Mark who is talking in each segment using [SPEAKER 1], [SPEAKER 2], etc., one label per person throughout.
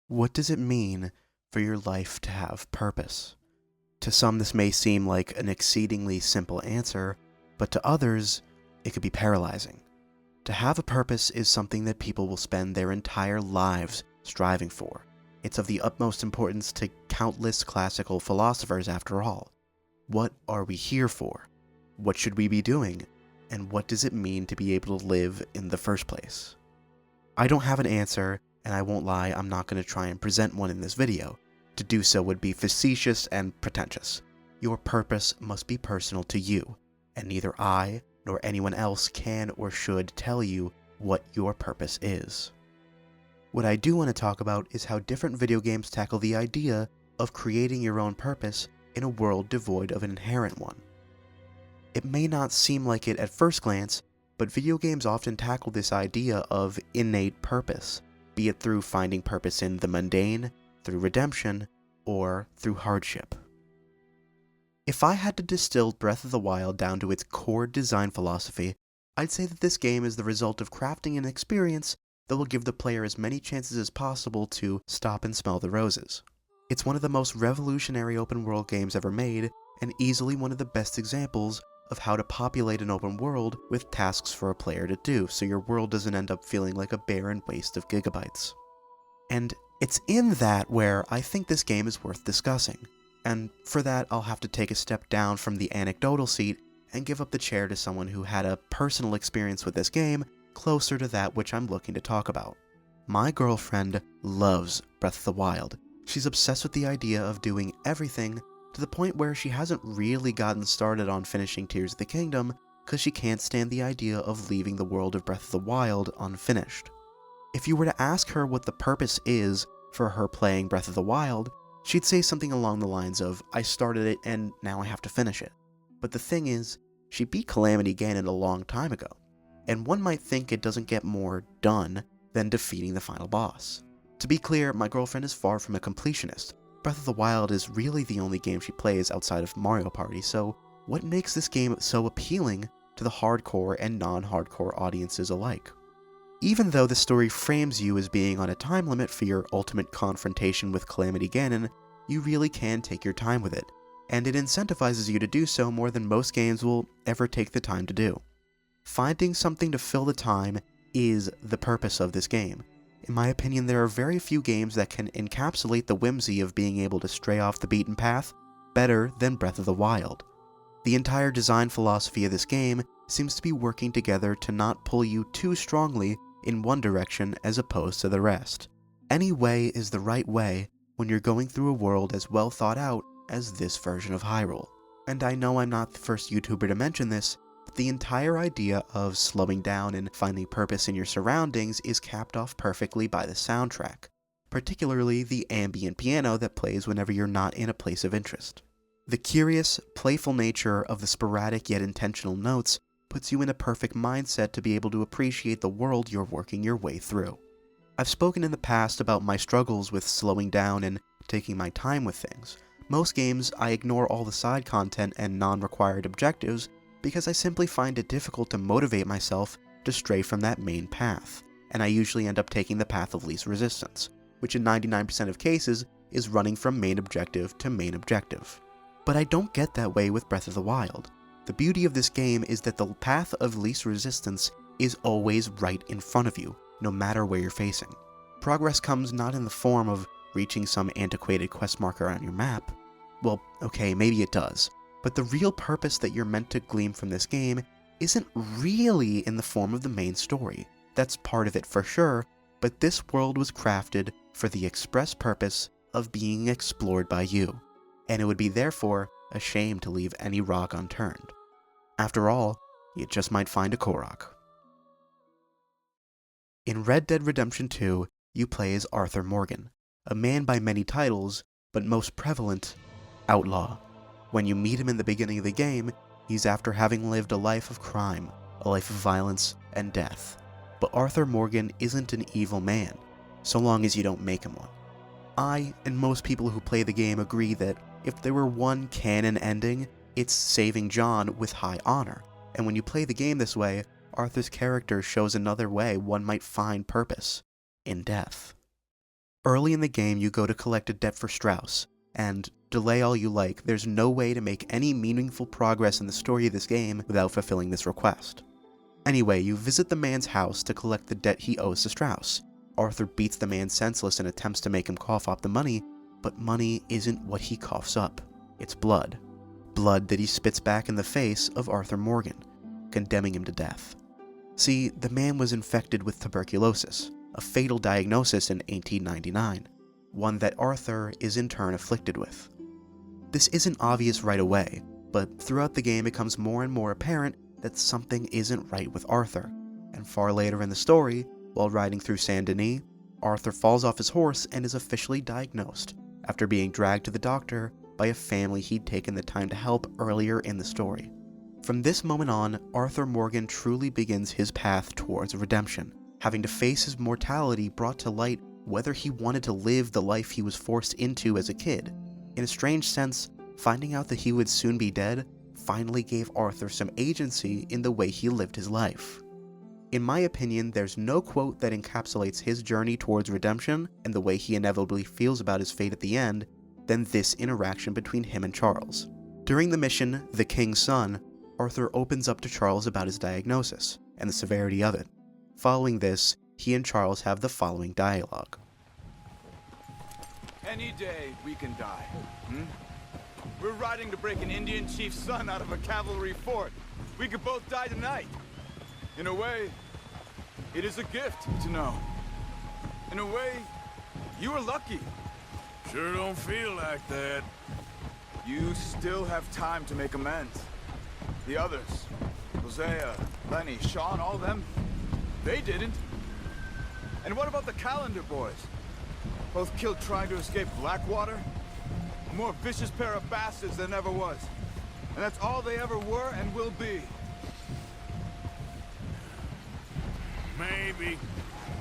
[SPEAKER 1] What does it mean for your life to have purpose? To some, this may seem like an exceedingly simple answer, but to others, it could be paralyzing. To have a purpose is something that people will spend their entire lives striving for. It's of the utmost importance to countless classical philosophers, after all. What are we here for? What should we be doing? And what does it mean to be able to live in the first place? I don't have an answer, and I won't lie, I'm not going to try and present one in this video. To do so would be facetious and pretentious. Your purpose must be personal to you, and neither I nor anyone else can or should tell you what your purpose is. What I do want to talk about is how different video games tackle the idea of creating your own purpose in a world devoid of an inherent one. It may not seem like it at first glance, but video games often tackle this idea of innate purpose, be it through finding purpose in the mundane, through redemption, or through hardship. If I had to distill Breath of the Wild down to its core design philosophy, I'd say that this game is the result of crafting an experience that will give the player as many chances as possible to stop and smell the roses. It's one of the most revolutionary open world games ever made, and easily one of the best examples of how to populate an open world with tasks for a player to do, so your world doesn't end up feeling like a barren waste of gigabytes. And it's in that where I think this game is worth discussing, and for that I'll have to take a step down from the anecdotal seat and give up the chair to someone who had a personal experience with this game closer to that which I'm looking to talk about. My girlfriend loves Breath of the Wild. She's obsessed with the idea of doing everything, to the point where she hasn't really gotten started on finishing Tears of the Kingdom because she can't stand the idea of leaving the world of Breath of the Wild unfinished. If you were to ask her what the purpose is for her playing Breath of the Wild, she'd say something along the lines of, I started it and now I have to finish it. But the thing is, she beat Calamity Ganon a long time ago, and one might think it doesn't get more done than defeating the final boss. To be clear, my girlfriend is far from a completionist. Breath of the Wild is really the only game she plays outside of Mario Party, so what makes this game so appealing to the hardcore and non-hardcore audiences alike? Even though the story frames you as being on a time limit for your ultimate confrontation with Calamity Ganon, you really can take your time with it, and it incentivizes you to do so more than most games will ever take the time to do. Finding something to fill the time is the purpose of this game. In my opinion, there are very few games that can encapsulate the whimsy of being able to stray off the beaten path better than Breath of the Wild. The entire design philosophy of this game seems to be working together to not pull you too strongly in one direction as opposed to the rest. Any way is the right way when you're going through a world as well thought out as this version of Hyrule. And I know I'm not the first YouTuber to mention this, but the entire idea of slowing down and finding purpose in your surroundings is capped off perfectly by the soundtrack, particularly the ambient piano that plays whenever you're not in a place of interest. The curious, playful nature of the sporadic yet intentional notes puts you in a perfect mindset to be able to appreciate the world you're working your way through. I've spoken in the past about my struggles with slowing down and taking my time with things. Most games, I ignore all the side content and non-required objectives because I simply find it difficult to motivate myself to stray from that main path, and I usually end up taking the path of least resistance, which in 99% of cases is running from main objective to main objective. But I don't get that way with Breath of the Wild. The beauty of this game is that the path of least resistance is always right in front of you, no matter where you're facing. Progress comes not in the form of reaching some antiquated quest marker on your map. Well, okay, maybe it does. But the real purpose that you're meant to glean from this game isn't really in the form of the main story. That's part of it for sure, but this world was crafted for the express purpose of being explored by you, and it would be therefore a shame to leave any rock unturned. After all, you just might find a Korok. In Red Dead Redemption 2, you play as Arthur Morgan, a man by many titles, but most prevalent, outlaw. When you meet him in the beginning of the game, he's after having lived a life of crime, a life of violence and death. But Arthur Morgan isn't an evil man, so long as you don't make him one. I, and most people who play the game, agree that if there were one canon ending, it's saving John with high honor, and when you play the game this way, Arthur's character shows another way one might find purpose: in death. Early in the game, you go to collect a debt for Strauss, and delay all you like, there's no way to make any meaningful progress in the story of this game without fulfilling this request. Anyway, you visit the man's house to collect the debt he owes to Strauss. Arthur beats the man senseless and attempts to make him cough up the money, but money isn't what he coughs up. It's blood. Blood that he spits back in the face of Arthur Morgan, condemning him to death. See, the man was infected with tuberculosis, a fatal diagnosis in 1899, one that Arthur is in turn afflicted with. This isn't obvious right away, but throughout the game it becomes more and more apparent that something isn't right with Arthur, and far later in the story, while riding through Saint Denis, Arthur falls off his horse and is officially diagnosed after being dragged to the doctor by a family he'd taken the time to help earlier in the story. From this moment on, Arthur Morgan truly begins his path towards redemption, having to face his mortality brought to light whether he wanted to live the life he was forced into as a kid. In a strange sense, finding out that he would soon be dead finally gave Arthur some agency in the way he lived his life. In my opinion, there's no quote that encapsulates his journey towards redemption and the way he inevitably feels about his fate at the end than this interaction between him and Charles. During the mission, The King's Son, Arthur opens up to Charles about his diagnosis and the severity of it. Following this, he and Charles have the following dialogue.
[SPEAKER 2] Any day we can die. We're riding to break an Indian chief's son out of a cavalry fort. We could both die tonight. In a way, it is a gift to know. In a way, you were lucky.
[SPEAKER 3] Sure don't feel like that.
[SPEAKER 2] You still have time to make amends. The others, Hosea, Lenny, Sean, all them, they didn't. And what about the Calendar boys? Both killed trying to escape Blackwater? A more vicious pair of bastards than ever was. And that's all they ever were and will be.
[SPEAKER 3] Maybe.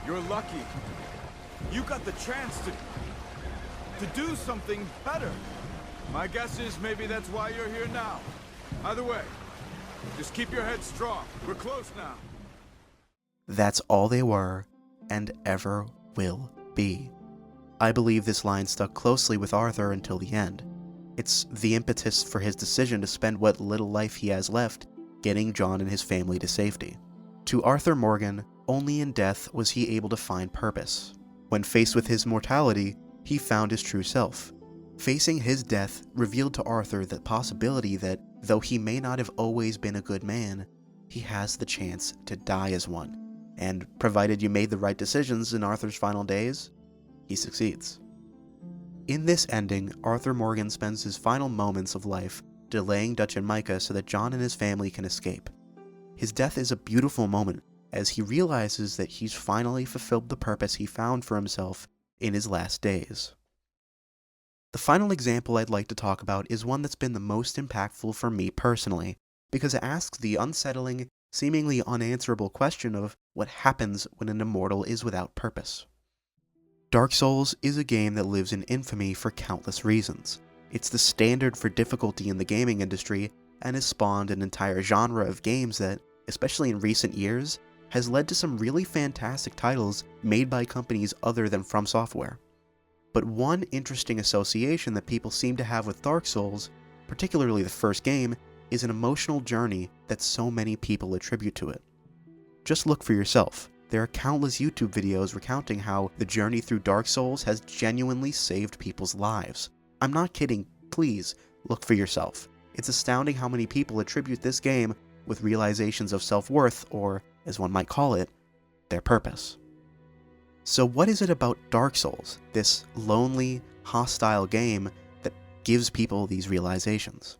[SPEAKER 2] You're lucky. You got the chance to do something better. My guess is maybe that's why you're here now. Either way, just keep your head strong. We're close now.
[SPEAKER 1] That's all they were, and ever will be. I believe this line stuck closely with Arthur until the end. It's the impetus for his decision to spend what little life he has left getting John and his family to safety. To Arthur Morgan, only in death was he able to find purpose. When faced with his mortality, he found his true self. Facing his death revealed to Arthur the possibility that, though he may not have always been a good man, he has the chance to die as one. And provided you made the right decisions in Arthur's final days, he succeeds. In this ending, Arthur Morgan spends his final moments of life delaying Dutch and Micah so that John and his family can escape. His death is a beautiful moment as he realizes that he's finally fulfilled the purpose he found for himself in his last days. The final example I'd like to talk about is one that's been the most impactful for me personally, because it asks the unsettling, seemingly unanswerable question of what happens when an immortal is without purpose. Dark Souls is a game that lives in infamy for countless reasons. It's the standard for difficulty in the gaming industry and has spawned an entire genre of games that, especially in recent years, has led to some really fantastic titles made by companies other than From Software. But one interesting association that people seem to have with Dark Souls, particularly the first game, is an emotional journey that so many people attribute to it. Just look for yourself. There are countless YouTube videos recounting how the journey through Dark Souls has genuinely saved people's lives. I'm not kidding, please look for yourself. It's astounding how many people attribute this game with realizations of self-worth, or, as one might call it, their purpose. So what is it about Dark Souls, this lonely, hostile game, that gives people these realizations?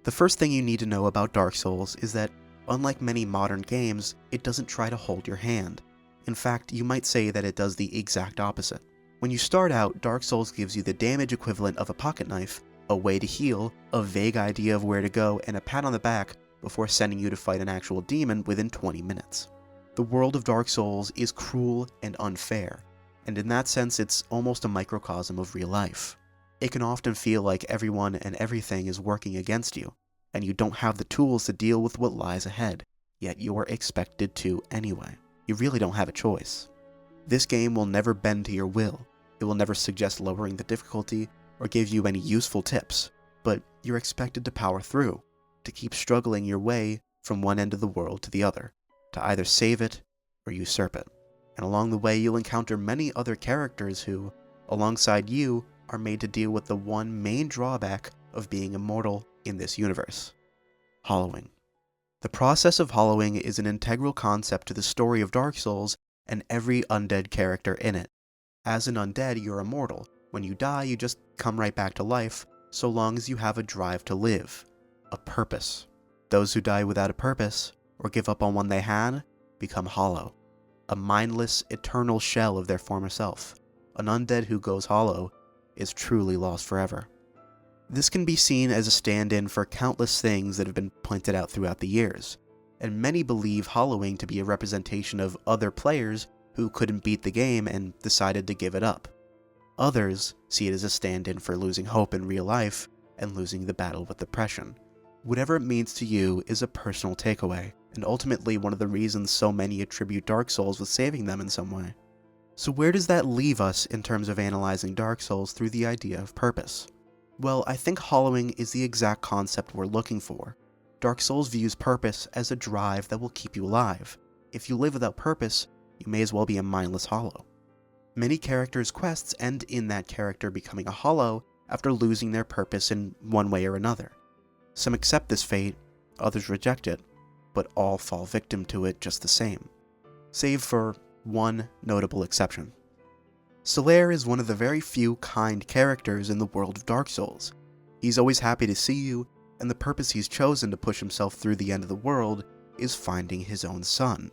[SPEAKER 1] The first thing you need to know about Dark Souls is that, unlike many modern games, it doesn't try to hold your hand. In fact, you might say that it does the exact opposite. When you start out, Dark Souls gives you the damage equivalent of a pocket knife, a way to heal, a vague idea of where to go, and a pat on the back before sending you to fight an actual demon within 20 minutes. The world of Dark Souls is cruel and unfair, and in that sense it's almost a microcosm of real life. It can often feel like everyone and everything is working against you, and you don't have the tools to deal with what lies ahead, yet you're expected to anyway. You really don't have a choice. This game will never bend to your will. It will never suggest lowering the difficulty or give you any useful tips, but you're expected to power through, to keep struggling your way from one end of the world to the other, to either save it or usurp it. And along the way you'll encounter many other characters who, alongside you, are made to deal with the one main drawback of being immortal in this universe: hollowing. The process of hollowing is an integral concept to the story of Dark Souls and every undead character in it. As an undead, you're immortal. When you die, you just come right back to life, so long as you have a drive to live, a purpose. Those who die without a purpose, or give up on one they had, become hollow, a mindless, eternal shell of their former self. An undead who goes hollow is truly lost forever. This can be seen as a stand-in for countless things that have been pointed out throughout the years, and many believe hollowing to be a representation of other players who couldn't beat the game and decided to give it up. Others see it as a stand-in for losing hope in real life and losing the battle with depression. Whatever it means to you is a personal takeaway, and ultimately one of the reasons so many attribute Dark Souls with saving them in some way. So where does that leave us in terms of analyzing Dark Souls through the idea of purpose? Well, I think hollowing is the exact concept we're looking for. Dark Souls views purpose as a drive that will keep you alive. If you live without purpose, you may as well be a mindless hollow. Many characters' quests end in that character becoming a hollow after losing their purpose in one way or another. Some accept this fate, others reject it, but all fall victim to it just the same, save for one notable exception. Solaire is one of the very few kind characters in the world of Dark Souls. He's always happy to see you, and the purpose he's chosen to push himself through the end of the world is finding his own son.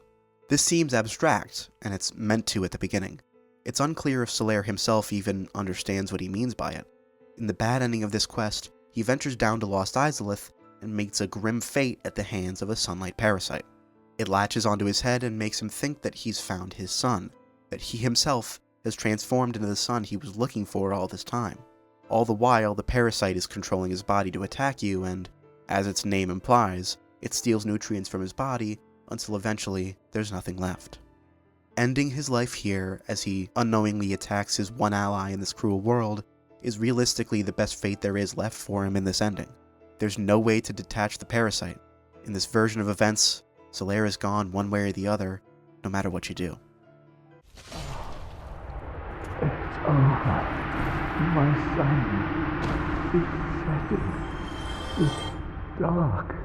[SPEAKER 1] This seems abstract, and it's meant to at the beginning. It's unclear if Solaire himself even understands what he means by it. In the bad ending of this quest, he ventures down to Lost Izalith and meets a grim fate at the hands of a sunlight parasite. It latches onto his head and makes him think that he's found his son, that he himself has transformed into the son he was looking for all this time. All the while, the parasite is controlling his body to attack you and, as its name implies, it steals nutrients from his body until eventually there's nothing left. Ending his life here as he unknowingly attacks his one ally in this cruel world is realistically the best fate there is left for him in this ending. There's no way to detach the parasite. In this version of events, Solaire is gone one way or the other, no matter what you do.
[SPEAKER 4] It's over. My son is setting. It's dark.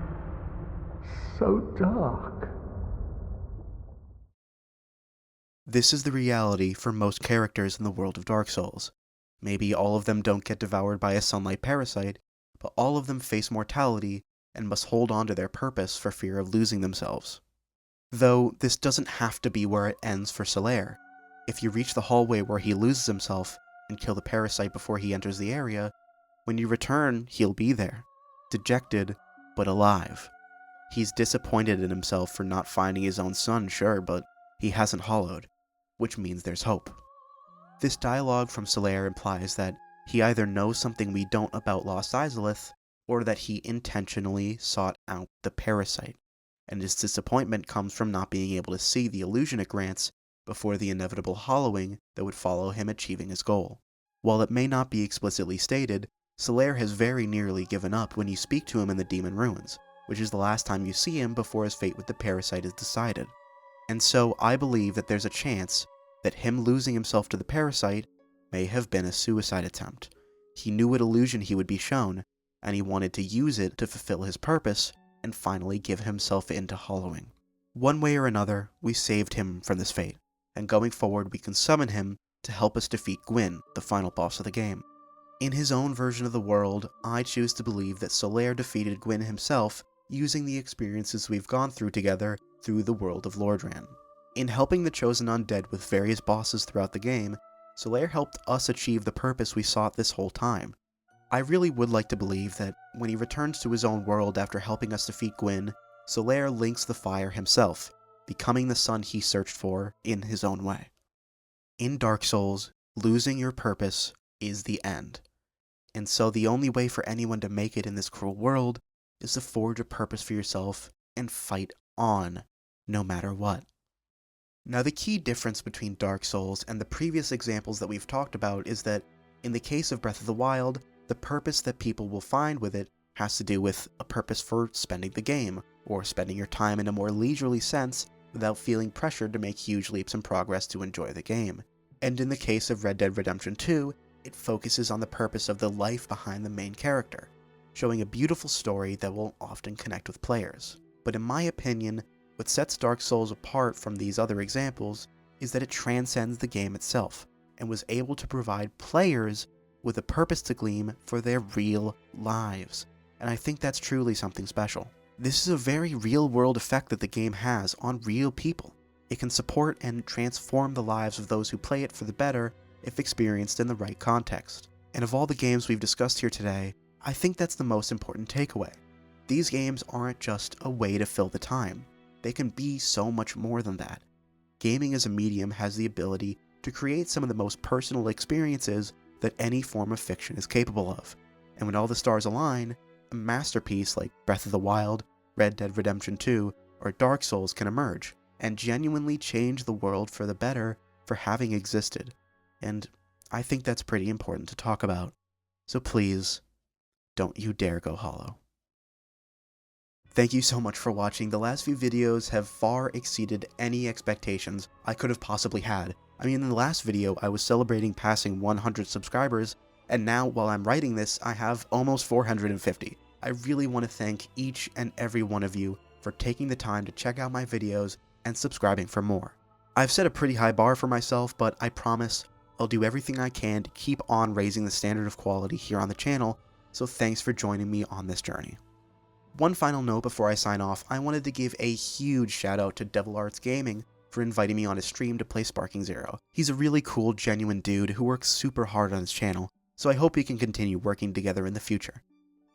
[SPEAKER 4] So dark.
[SPEAKER 1] This is the reality for most characters in the world of Dark Souls. Maybe all of them don't get devoured by a sunlight parasite, but all of them face mortality and must hold on to their purpose for fear of losing themselves. Though this doesn't have to be where it ends for Solaire. If you reach the hallway where he loses himself and kill the parasite before he enters the area, when you return, he'll be there, dejected, but alive. He's disappointed in himself for not finding his own son, sure, but he hasn't hollowed, which means there's hope. This dialogue from Solaire implies that he either knows something we don't about Lost Izalith, or that he intentionally sought out the parasite, and his disappointment comes from not being able to see the illusion it grants before the inevitable hollowing that would follow him achieving his goal. While it may not be explicitly stated, Solaire has very nearly given up when you speak to him in the Demon Ruins, which is the last time you see him before his fate with the parasite is decided. And so I believe that there's a chance that him losing himself to the parasite may have been a suicide attempt. He knew what illusion he would be shown, and he wanted to use it to fulfill his purpose and finally give himself into hollowing. One way or another, we saved him from this fate, and going forward we can summon him to help us defeat Gwyn, the final boss of the game. In his own version of the world, I choose to believe that Solaire defeated Gwyn himself using the experiences we've gone through together through the world of Lordran. In helping the Chosen Undead with various bosses throughout the game, Solaire helped us achieve the purpose we sought this whole time. I really would like to believe that when he returns to his own world after helping us defeat Gwyn, Solaire links the fire himself, becoming the son he searched for in his own way. In Dark Souls, losing your purpose is the end. And so the only way for anyone to make it in this cruel world is to forge a purpose for yourself and fight on, no matter what. Now, the key difference between Dark Souls and the previous examples that we've talked about is that, in the case of Breath of the Wild, the purpose that people will find with it has to do with a purpose for spending the game, or spending your time in a more leisurely sense without feeling pressured to make huge leaps in progress to enjoy the game. And in the case of Red Dead Redemption 2, it focuses on the purpose of the life behind the main character, showing a beautiful story that will often connect with players. But in my opinion, what sets Dark Souls apart from these other examples is that it transcends the game itself, and was able to provide players with a purpose to glean for their real lives. And I think that's truly something special. This is a very real-world effect that the game has on real people. It can support and transform the lives of those who play it for the better if experienced in the right context. And of all the games we've discussed here today, I think that's the most important takeaway. These games aren't just a way to fill the time. They can be so much more than that. Gaming as a medium has the ability to create some of the most personal experiences that any form of fiction is capable of. And when all the stars align, a masterpiece like Breath of the Wild, Red Dead Redemption 2, or Dark Souls can emerge, and genuinely change the world for the better for having existed. And I think that's pretty important to talk about. So please, don't you dare go hollow. Thank you so much for watching. The last few videos have far exceeded any expectations I could have possibly had. I mean, in the last video, I was celebrating passing 100 subscribers, and now, while I'm writing this, I have almost 450. I really want to thank each and every one of you for taking the time to check out my videos and subscribing for more. I've set a pretty high bar for myself, but I promise I'll do everything I can to keep on raising the standard of quality here on the channel, so thanks for joining me on this journey. One final note before I sign off, I wanted to give a huge shout out to Devil Arts Gaming for inviting me on his stream to play Sparking Zero. He's a really cool, genuine dude who works super hard on his channel, so I hope we can continue working together in the future.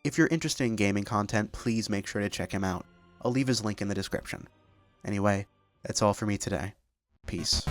[SPEAKER 1] If you're interested in gaming content, please make sure to check him out. I'll leave his link in the description. Anyway, that's all for me today. Peace.